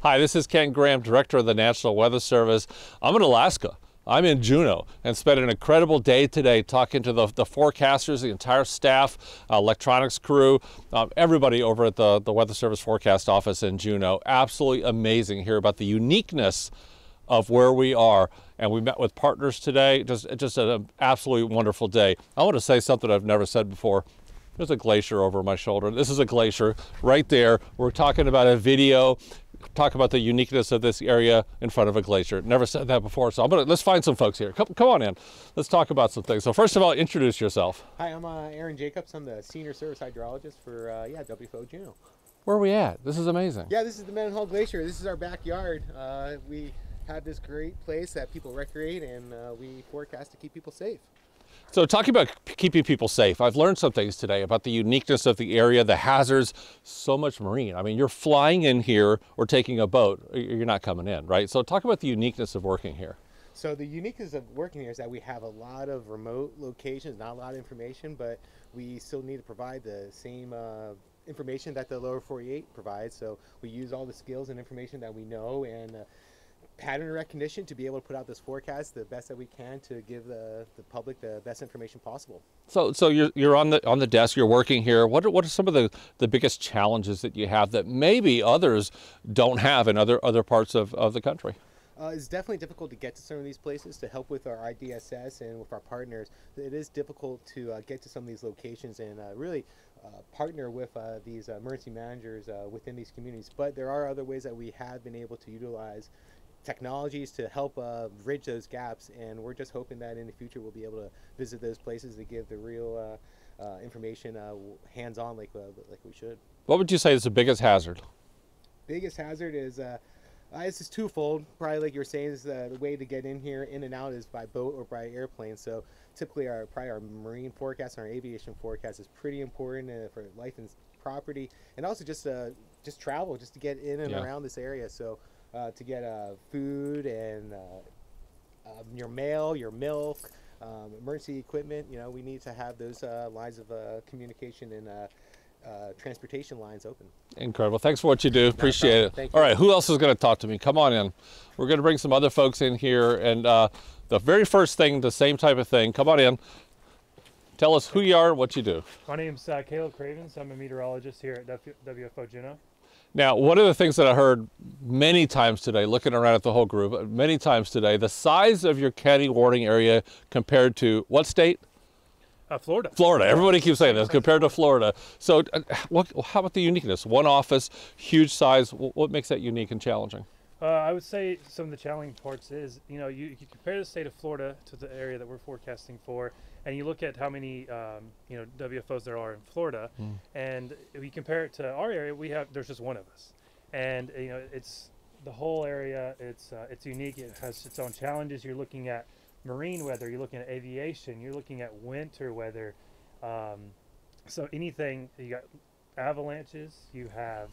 Hi, this is Ken Graham, Director of the National Weather Service. I'm in Alaska. I'm in Juneau and spent an incredible day today talking to the forecasters, the entire staff, electronics crew, everybody over at the Weather Service Forecast Office in Juneau. Absolutely amazing to hear about the uniqueness of where we are. And we met with partners today. Just an absolutely wonderful day. I want to say something I've never said before. There's a glacier over my shoulder. This is a glacier right there. We're talking about a video, talk about the uniqueness of this area in front of a glacier. Never said that before, so let's find some folks here. Come on in. Let's talk about some things. So first of all, introduce yourself. Hi, I'm Aaron Jacobs. I'm the Senior Service Hydrologist for WFO Juneau. Where are we at? This is amazing. Yeah, this is the Mendenhall Glacier. This is our backyard. We have this great place that people recreate, and we forecast to keep people safe. So talking about keeping people safe, I've learned some things today about the uniqueness of the area, the hazards, so much marine. I mean, you're flying in here or taking a boat, you're not coming in, right? So talk about the uniqueness of working here. So the uniqueness of working here is that we have a lot of remote locations, not a lot of information, but we still need to provide the same information that the lower 48 provides. So we use all the skills and information that we know and pattern recognition to be able to put out this forecast the best that we can to give the public the best information possible. So you're on the desk, you're working here. What are some of the biggest challenges that you have that maybe others don't have in other parts of the country? It's definitely difficult to get to some of these places to help with our IDSS and with our partners. It is difficult to get to some of these locations and really partner with these emergency managers within these communities. But there are other ways that we have been able to utilize technologies to help bridge those gaps, and we're just hoping that in the future we'll be able to visit those places to give the real information hands-on like we should. What would you say is the biggest hazard? Biggest hazard is this is twofold. Probably like you were saying, is the way to get in here, in and out, is by boat or by airplane. So typically our marine forecast and our aviation forecast is pretty important for life and property, and also just travel, just to get in and around this area. So to get food and your mail, your milk, emergency equipment, we need to have those lines of communication and transportation lines open. Incredible. Thanks for what you do. Appreciate it. Thank you. All right, who else is going to talk to me? Come on in. We're going to bring some other folks in here. And the very first thing, the same type of thing. Come on in. Tell us who you are and what you do. My name's Cravens. I'm a meteorologist here at WFO Juneau. Now, one of the things that I heard many times today, looking around at the whole group, many times today, the size of your county warning area compared to what state? Florida. Florida. Everybody keeps saying this, compared to Florida. So how about the uniqueness? One office, huge size. What makes that unique and challenging? I would say some of the challenging parts is, you compare the state of Florida to the area that we're forecasting for, and you look at how many, WFOs there are in Florida, and if you compare it to our area, there's just one of us. And, it's the whole area, it's unique. It has its own challenges. You're looking at marine weather, you're looking at aviation, you're looking at winter weather. So anything, you got avalanches, you have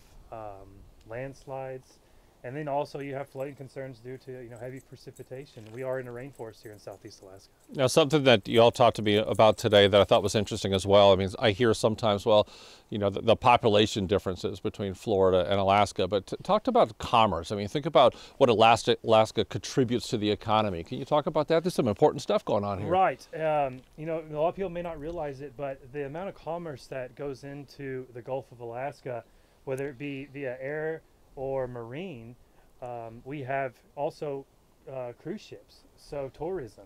landslides, and then also you have flooding concerns due to heavy precipitation. We are in a rainforest here in Southeast Alaska. Now, something that you all talked to me about today that I thought was interesting as well. I mean, I hear sometimes, well, the population differences between Florida and Alaska, but talked about commerce. I mean, think about what Alaska contributes to the economy. Can you talk about that? There's some important stuff going on here. Right. A lot of people may not realize it, but the amount of commerce that goes into the Gulf of Alaska, whether it be via air or marine, we have also cruise ships, so tourism.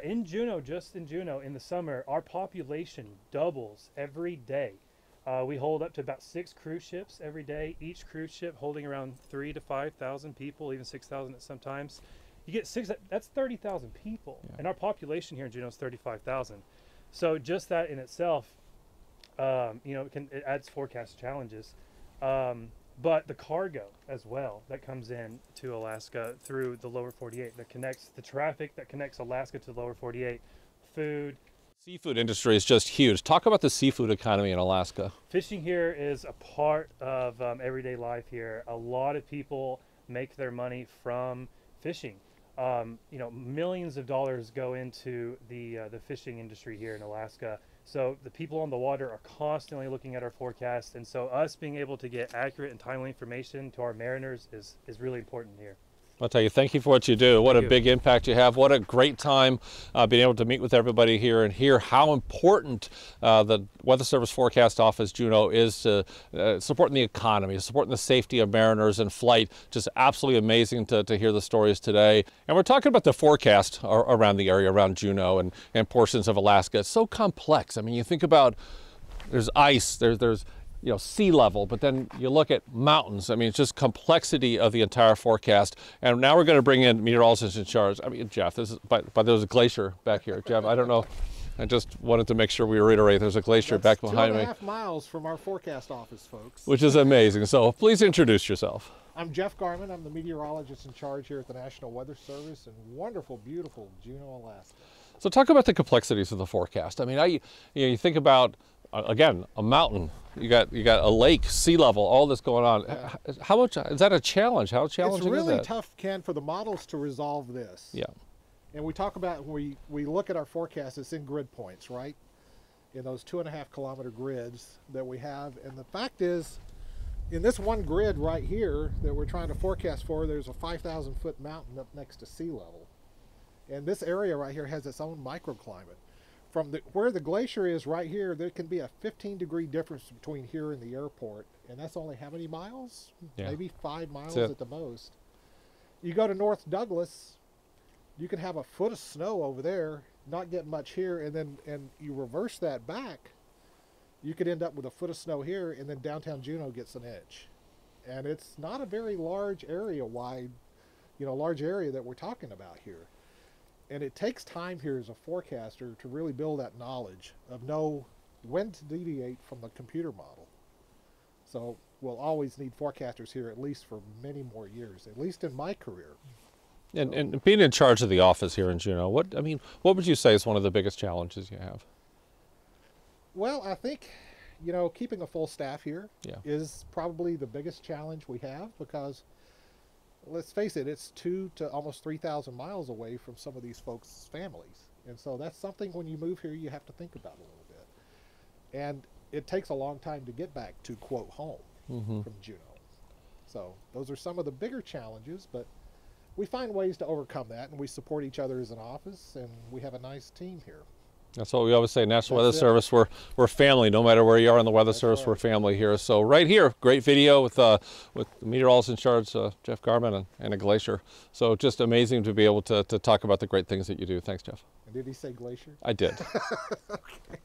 In Juneau, just in Juneau, in the summer, our population doubles every day. We hold up to about 6 cruise ships every day, each cruise ship holding around 3,000 to 5,000 people, even 6,000 at sometimes. You get 6, that's 30,000 people, and our population here in Juneau is 35,000. So just that in itself, it adds forecast challenges. But the cargo as well that comes in to Alaska through the lower 48 that connects the traffic that connects Alaska to the lower 48, food. Seafood industry is just huge. Talk about the seafood economy in Alaska. Fishing here is a part of everyday life here. A lot of people make their money from fishing. Millions of dollars go into the fishing industry here in Alaska. So the people on the water are constantly looking at our forecast, and so us being able to get accurate and timely information to our mariners is really important here. I'll tell you, thank you for what you do. What Thank a you. big impact you have. What a great time being able to meet with everybody here and hear how important the Weather Service Forecast Office, Juneau, is to supporting the economy, supporting the safety of mariners in flight. Just absolutely amazing to hear the stories today. And we're talking about the forecast around the area, around Juneau and portions of Alaska. It's so complex. I mean, you think about there's ice, there's sea level, but then you look at mountains. I mean, it's just complexity of the entire forecast. And now we're going to bring in meteorologists in charge. I mean, Jeff, but there's a glacier back here. Jeff, I don't know. I just wanted to make sure we reiterate there's a glacier back behind me. 2.5 miles from our forecast office, folks. Which is amazing. So please introduce yourself. I'm Jeff Garman. I'm the meteorologist in charge here at the National Weather Service in wonderful, beautiful Juneau, Alaska. So talk about the complexities of the forecast. I mean, you think about, again, a mountain. You got a lake, sea level, all this going on. Yeah. How much is that a challenge? How challenging It's is really that? tough, Ken, for the models to resolve this. Yeah. And we talk about, when we look at our forecast, it's in grid points, right? In those 2.5 kilometer grids that we have. And the fact is, in this one grid right here that we're trying to forecast for, there's a 5,000 foot mountain up next to sea level. And this area right here has its own microclimate. From where the glacier is right here, there can be a 15-degree difference between here and the airport. And that's only how many miles? Yeah. Maybe 5 miles That's it. at the most. You go to North Douglas, you can have a foot of snow over there, not get much here, and you reverse that back, you could end up with a foot of snow here, and then downtown Juneau gets an inch. And it's not a very large area wide, large area that we're talking about here. And it takes time here as a forecaster to really build that knowledge of know when to deviate from the computer model. So we'll always need forecasters here at least for many more years, at least in my career. And being in charge of the office here in Juneau, what would you say is one of the biggest challenges you have? Well, I think, keeping a full staff here is probably the biggest challenge we have, because let's face it, it's 2 to almost 3,000 miles away from some of these folks' families. And so that's something when you move here you have to think about a little bit. And it takes a long time to get back to, quote, home from Juneau. So those are some of the bigger challenges, but we find ways to overcome that, and we support each other as an office, and we have a nice team here. That's what we always say, National Weather That's it. Service, we're family. No matter where you are in the Weather That's Service, right. we're family here. So right here, great video with the meteorologist in charge, Jeff Garman, and a glacier. So just amazing to be able to talk about the great things that you do. Thanks, Jeff. And did he say glacier? I did. Okay.